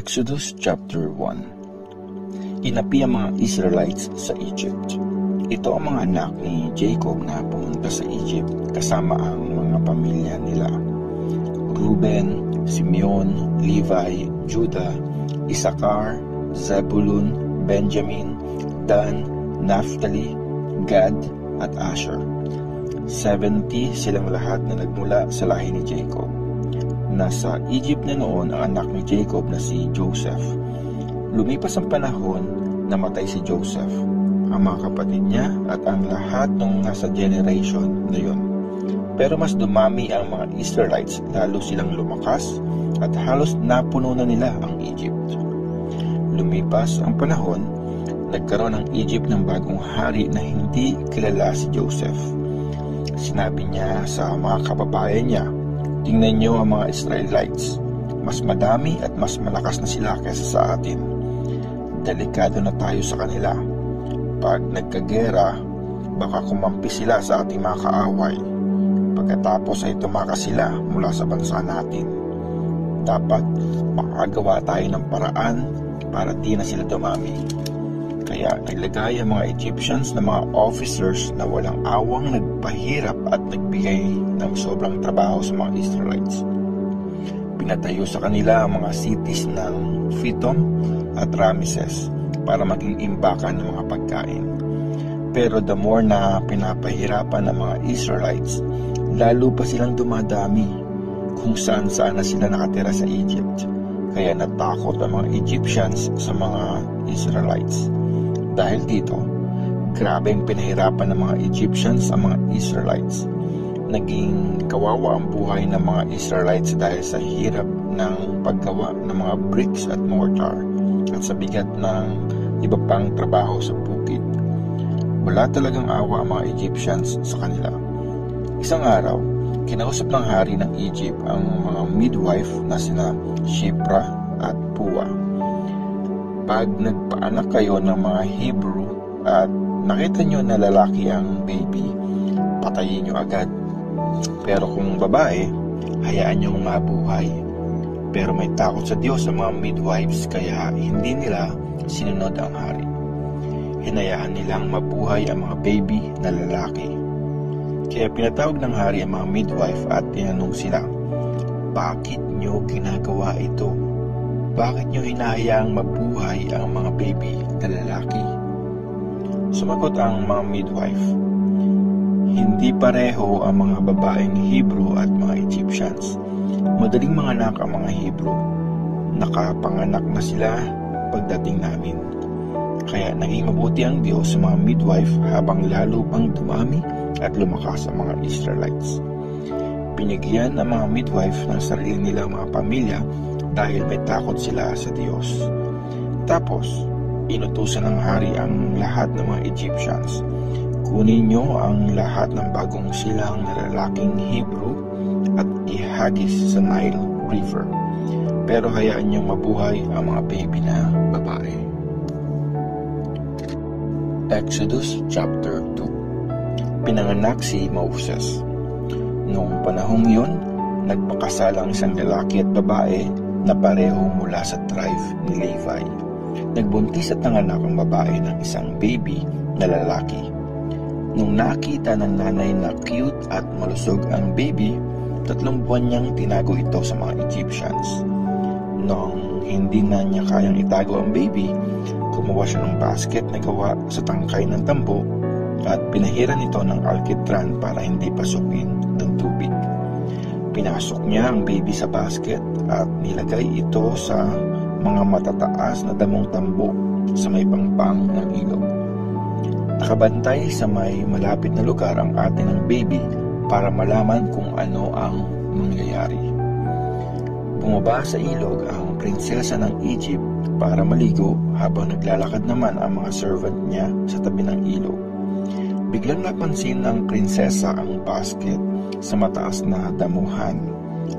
Exodus chapter 1. Inapi ang mga Israelites sa Egypt. Ito ang mga anak ni Jacob na pumunta sa Egypt kasama ang mga pamilya nila: Reuben, Simeon, Levi, Judah, Issachar, Zebulun, Benjamin, Dan, Naphtali, Gad at Asher. 70 silang lahat na nagmula sa lahi ni Jacob. Nasa Egypt na noon ang anak ni Jacob na si Joseph. Lumipas ang panahon, namatay si Joseph, ang mga kapatid niya at ang lahat ng nasa generation na yun. Pero mas dumami ang mga Israelites, lalo silang lumakas at halos napuno na nila ang Egypt. Lumipas ang panahon, nagkaroon ng Egypt ng bagong hari na hindi kilala si Joseph. Sinabi niya sa mga kababayan niya, "Tingnan niyo ang mga Israelites, mas madami at mas malakas na sila kaysa sa atin. Delikado na tayo sa kanila. Pag nagkagera, baka kumampi sila sa ating mga kaaway. Pagkatapos ay tumakas sila mula sa bansa natin. Dapat makagawa tayo ng paraan para di na sila dumami." Kaya naglagay ang mga Egyptians na mga officers na walang awang nagpahirap at nagbigay ng sobrang trabaho sa mga Israelites. Pinatayo sa kanila ang mga cities ng Pithom at Ramesses para maging imbakan ng mga pagkain. Pero the more na pinapahirapan ng mga Israelites, lalo pa silang dumadami kung saan-saan na sila nakatira sa Egypt. Kaya natakot ang mga Egyptians sa mga Israelites. Dahil dito, grabe ang pinahirapan ng mga Egyptians ang mga Israelites. Naging kawawa ang buhay ng mga Israelites dahil sa hirap ng paggawa ng mga bricks at mortar at sa bigat ng iba pang trabaho sa bukid. Wala talagang awa ang mga Egyptians sa kanila. Isang araw, kinausap ng hari ng Egypt ang mga midwife na sina Shipra at Puah. Pag nagpaanak kayo ng mga Hebrew at nakita nyo na lalaki ang baby, patayin nyo agad. Pero kung babae, hayaan nyo mabuhay. Pero may takot sa Diyos sa mga midwives, kaya hindi nila sinunod ang hari. Hinayaan nilang mabuhay ang mga baby na lalaki. Kaya pinatawag ng hari ang mga midwife at tinanong sila, "Bakit nyo ginagawa ito? Bakit nyo hinahayaang mabuhay ang mga baby na lalaki?" Sumagot ang mga midwife, "Hindi pareho ang mga babaeng Hebrew at mga Egyptians. Madaling manganak ang mga Hebrew. Nakapanganak na sila pagdating namin. Kaya naging mabuti ang Diyos sa mga midwife habang lalo pang dumami at lumakas ang mga Israelites." Binigyan ang mga midwife ng sarili nilang mga pamilya dahil may takot sila sa Diyos. Tapos, inutusan ng hari ang lahat ng mga Egyptians, "Kunin nyo ang lahat ng bagong silang na lalaking Hebrew at ihagis sa Nile River. Pero hayaan nyo mabuhay ang mga baby na babae." Exodus chapter 2. Pinanganak si Moses. Noong panahong yun, nagpakasal ang isang lalaki at babae na pareho mula sa tribe ni Levi. Nagbuntis at nanganak ang babae ng isang baby na lalaki. Nung nakita ng nanay na cute at malusog ang baby, 3 buwan niyang tinago ito sa mga Egyptians. Nung hindi na niya kayang itago ang baby, kumuha siya ng basket na gawa sa tangkay ng tambo at pinahiran ito ng alkitran para hindi pasukin ng tubig. Pinasok niya ang baby sa basket at nilagay ito sa mga matataas na damong tambo sa may pangpang ng ilog. Nakabantay sa may malapit na lugar ang ate ng baby para malaman kung ano ang mangyayari. Bumaba sa ilog ang prinsesa ng Egypt para maligo habang naglalakad naman ang mga servant niya sa tabi ng ilog. Biglang napansin ng prinsesa ang basket sa mataas na damuhan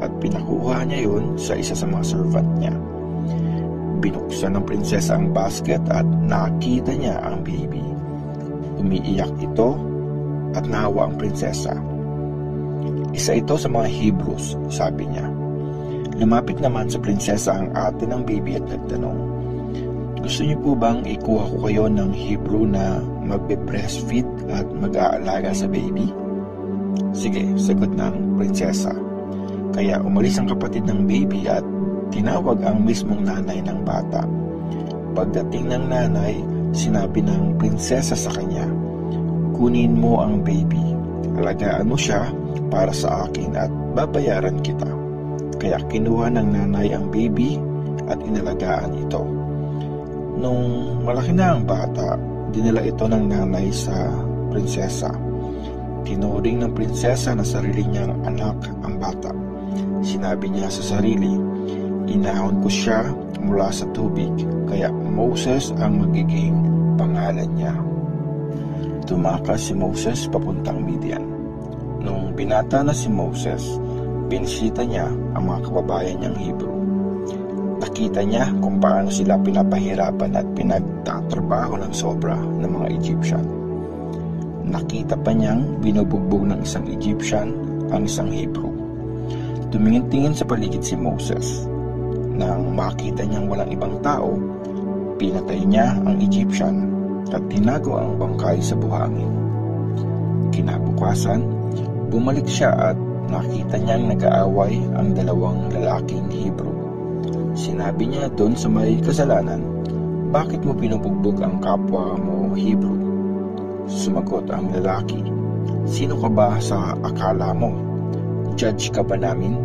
at pinakuha niya yun sa isa sa mga servant niya. Binuksan ng prinsesa ang basket at nakita niya ang baby. Umiiyak ito at nahawa ang prinsesa. "Isa ito sa mga Hebrews," sabi niya. Lumapit naman sa prinsesa ang ate ng baby at nagtanong, gusto niyo po bang ikuha ko kayo ng Hebrew na magbe-breastfeed at mag-aalaga sa baby? Sige, sagot ng prinsesa. Kaya umalis ang kapatid ng baby at tinawag ang mismong nanay ng bata. Pagdating ng nanay, sinabi ng prinsesa sa kanya, kunin mo ang baby, alagaan mo siya para sa akin at babayaran kita. Kaya kinuha ng nanay ang baby at inalagaan ito. Nung malaki na ang bata, dinala ito ng nanay sa prinsesa. Tinuring ng prinsesa na sarili niyang anak ang bata. Sinabi niya sa sarili, inahon ko siya mula sa tubig, kaya Moses ang magiging pangalan niya. Tumakas si Moses papuntang Midian. Nung binata na si Moses, binisita niya ang mga kababayan niyang Hebrew. Nakita niya kung paano sila pinapahirapan at pinagtatrabaho ng sobra ng mga Egyptian. Nakita pa niyang binubugbog ng isang Egyptian ang isang Hebrew. Tumingin-tingin sa paligid si Moses. Nang makita niyang walang ibang tao, pinatay niya ang Egyptian at tinago ang bangkay sa buhangin. Kinabukasan, bumalik siya at nakita niyang nag-aaway ang dalawang lalaking Hebrew. Sinabi niya doon sa may kasalanan, bakit mo binubugbog ang kapwa mo Hebrew? Sumagot ang lalaki, sino ka ba sa akala mo? Judge ka ba namin?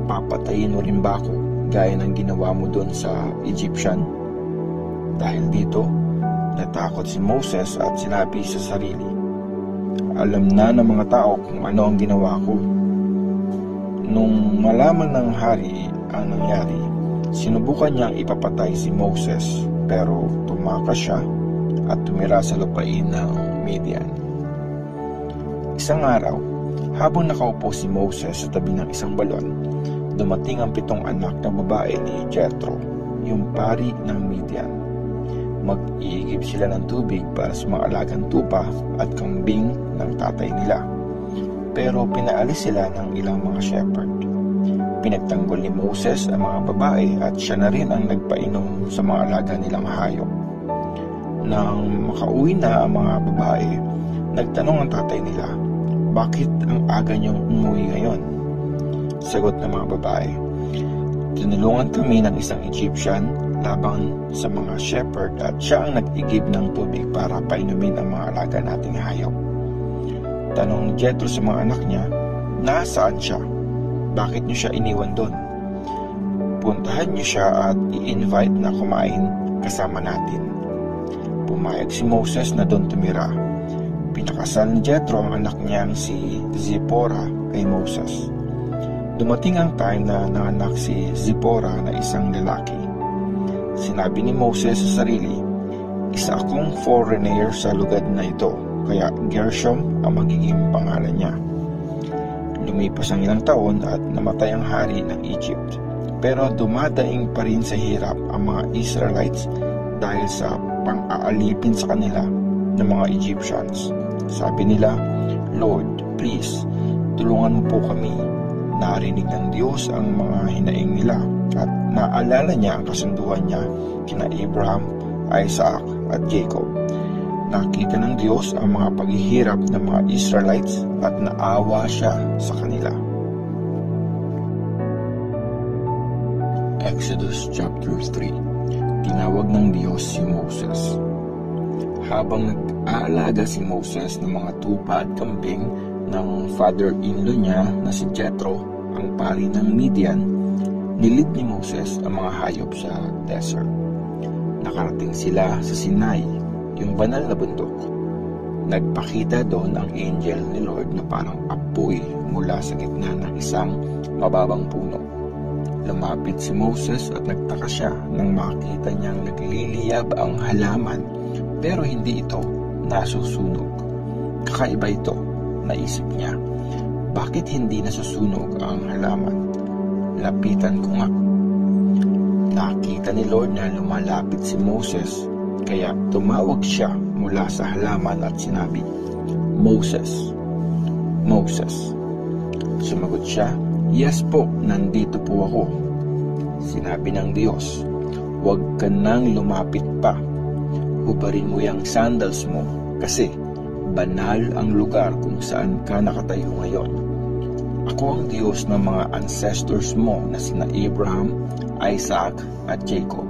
Papatayin mo rin ba ako gaya ng ginawa mo doon sa Egyptian? Dahil dito, natakot si Moses at sinabi sa sarili, alam na ng mga tao kung ano ang ginawa ko. Nung malaman ng hari ang nangyari, sinubukan niyang ipapatay si Moses pero tumakas siya at tumira sa lupain ng Midian. Isang araw, habang nakaupo si Moses sa tabi ng isang balon, dumating ang 7 anak na babae ni Jethro, yung pari ng Midian. Mag-iigib sila ng tubig para sa mga alagang tupa at kambing ng tatay nila. Pero pinaalis sila ng ilang mga shepherd. Pinagtanggol ni Moses ang mga babae at siya na rin ang nagpainom sa mga alaga nilang hayop. Nang makauwi na ang mga babae, nagtanong ang tatay nila, bakit ang aga niyong umuwi ngayon? Sagot ng mga babae, tinulungan kami ng isang Egyptian laban sa mga shepherd at siya ang nag-igib ng tubig para painumin ang mga alaga nating hayop. Tanong ni Jethro sa mga anak niya, nasaan siya? Bakit niyo siya iniwan doon? Puntahan niyo siya at i-invite na kumain kasama natin. Pumayag si Moses na doon tumira. Pinakasal ni Jethro ang anak niyang si Zipporah kay Moses. Dumating ang time na nanganak si Zipporah na isang lalaki. Sinabi ni Moses sa sarili, isa akong foreigner sa lugar na ito, kaya Gershom ang magiging pangalan niya. Lumipas ang ilang taon at namatay ang hari ng Egypt. Pero dumadaing pa rin sa hirap ang mga Israelites dahil sa pang-aalipin sa kanila ng mga Egyptians. Sabi nila, Lord, please, tulungan mo po kami. Narinig ng Diyos ang mga hinaing nila at naalala niya ang kasunduan niya kina Abraham, Isaac at Jacob. Nakita ng Diyos ang mga paghihirap ng mga Israelites at naawa siya sa kanila. Exodus chapter 3. Tinawag ng Diyos si Moses. Habang nag-aalaga si Moses ng mga tupa at kambing ng father-in-law niya na si Jethro, ang pari ng Midian, nilid ni Moses ang mga hayop sa desert. Nakarating sila sa Sinai, yung banal na bundok. Nagpakita doon ang angel ni Lord na parang apoy mula sa gitna ng isang mababang puno. Lumapit si Moses at nagtaka siya nang makita niyang nagliliyab ang halaman pero hindi ito nasusunog. Kakaiba ito, naisip niya. Bakit hindi nasusunog ang halaman? Lapitan ko nga. Nakita ni Lord na lumalapit si Moses, kaya tumawag siya mula sa halaman at sinabi, Moses, Moses. Sumagot siya, "Yes po, nandito po ako." Sinabi ng Diyos, "Huwag ka nang lumapit pa. Hubarin mo yung sandals mo kasi banal ang lugar kung saan ka nakatayo ngayon. Ako ang Diyos ng mga ancestors mo na sina Abraham, Isaac at Jacob."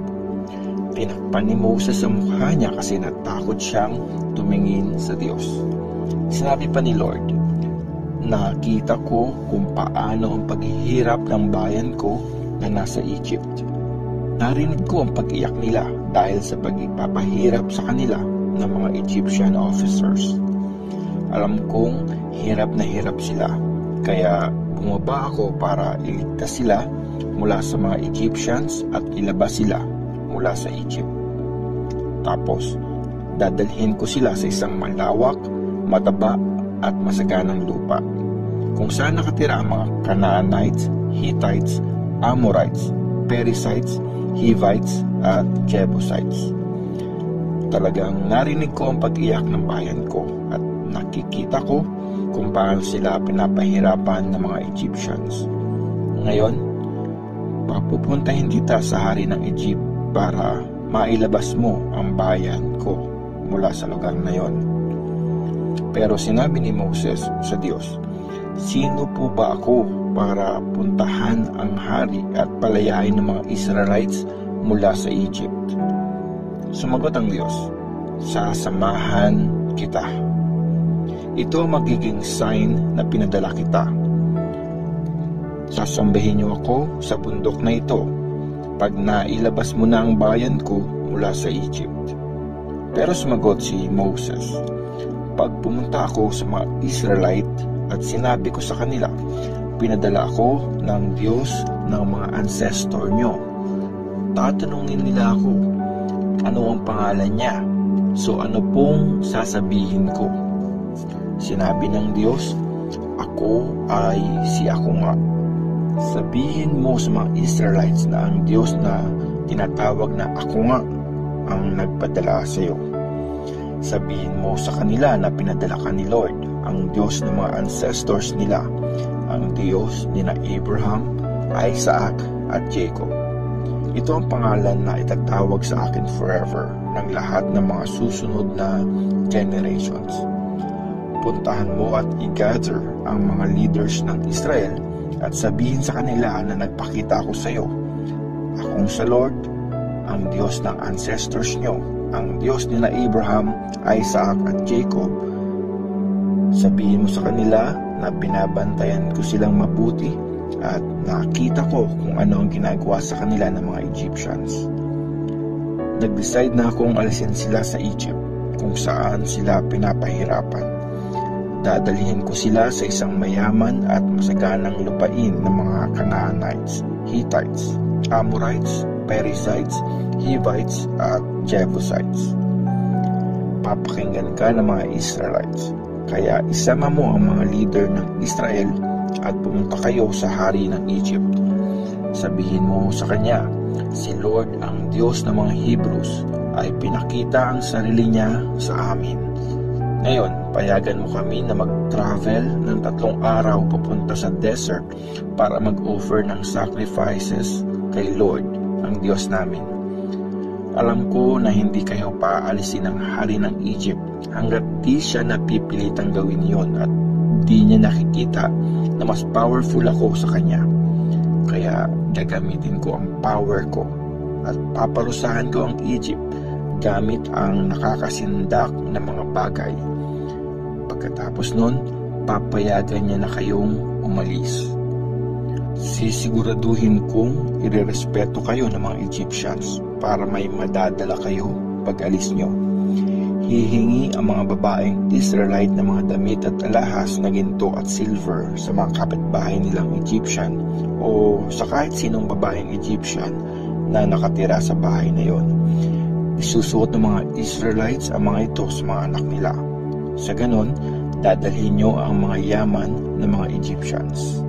Tinakpan ni Moses sa mukha niya kasi natakot siyang tumingin sa Diyos. Sinabi pa ni Lord, "Nakita ko kung paano ang paghihirap ng bayan ko na nasa Egypt. Narinig ko ang pag-iyak nila dahil sa pagpapahirap sa kanila ng mga Egyptian officers. Alam kong hirap na hirap sila, kaya bumaba ako para iligtas sila mula sa mga Egyptians at ilabas sila mula sa Egypt. Tapos, dadalhin ko sila sa isang malawak, mataba at masaganang lupa, kung saan nakatira ang mga Canaanites, Hittites, Amorites, Perizzites, Hivites at Jebusites." Talagang narinig ko ang pag-iyak ng bayan ko at nakikita ko kung paano sila pinapahirapan ng mga Egyptians. Ngayon, papupuntahin kita sa hari ng Egypt para mailabas mo ang bayan ko mula sa lugar na yon. Pero sinabi ni Moses sa Diyos, "Sino po ba ako para puntahan ang hari at palayain ng mga Israelites mula sa Egypt?" Sumagot ang Diyos, "Sasamahan kita. Ito ang magiging sign na pinadala kita. Sasambahin niyo ako sa bundok na ito pag nailabas mo na ang bayan ko mula sa Egypt." Pero sumagot si Moses, "Pag pumunta ako sa mga Israelite at sinabi ko sa kanila, pinadala ako ng Diyos ng mga ancestor nyo, tatanungin nila ako, ano ang pangalan niya? So ano pong sasabihin ko?" Sinabi ng Diyos, "Ako ay si Ako nga. Sabihin mo sa mga Israelites na ang Diyos na tinatawag na Ako nga ang nagpadala sa iyo. Sabihin mo sa kanila na pinadala ka ni Lord, ang Diyos ng mga ancestors nila, ang Diyos ni na Abraham, Isaac at Jacob. Ito ang pangalan na itatawag sa akin forever ng lahat ng mga susunod na generations. Puntahan mo at i-gather ang mga leaders ng Israel at sabihin sa kanila na nagpakita ako sa iyo. Akong sa Lord, ang Diyos ng ancestors nyo, ang Diyos ni na Abraham, Isaac at Jacob. Sabihin mo sa kanila na binabantayan ko silang mabuti at nakita ko kung ano ang ginagawa sa kanila ng mga Egyptians. Nag-decide na akong alisin sila sa Egypt kung saan sila pinapahirapan. Dadalhin ko sila sa isang mayaman at masaganang lupain ng mga Canaanites, Hittites, Amorites, Perizzites, Hivites at Jebusites. Papakinggan ka ng mga Israelites, kaya isama mo ang mga leader ng Israel at pumunta kayo sa hari ng Egypt. Sabihin mo sa kanya, si Lord ang Diyos ng mga Hebrews ay pinakita ang sarili niya sa amin. Ngayon, payagan mo kami na mag-travel ng 3 araw papunta sa desert para mag-offer ng sacrifices kay Lord, ang Diyos namin. Alam ko na hindi kayo paaalisin ng hari ng Egypt hanggat di siya napipilitang gawin yon at di niya nakikita na mas powerful ako sa kanya. Kaya gagamitin ko ang power ko at paparusahan ko ang Egypt gamit ang nakakasindak na mga bagay. Pagkatapos nun, papayagan niya na kayong umalis. Sisiguraduhin kong irerespeto kayo ng mga Egyptians para may madadala kayo pag alis nyo. Hihingi ang mga babaeng Israelite ng mga damit at alahas na ginto at silver sa mga kapitbahay nilang Egyptian o sa kahit sinong babaeng Egyptian na nakatira sa bahay na yon. Isusuot ng mga Israelites ang mga ito sa mga anak nila. Sa ganon, dadalhin nyo ang mga yaman ng mga Egyptians.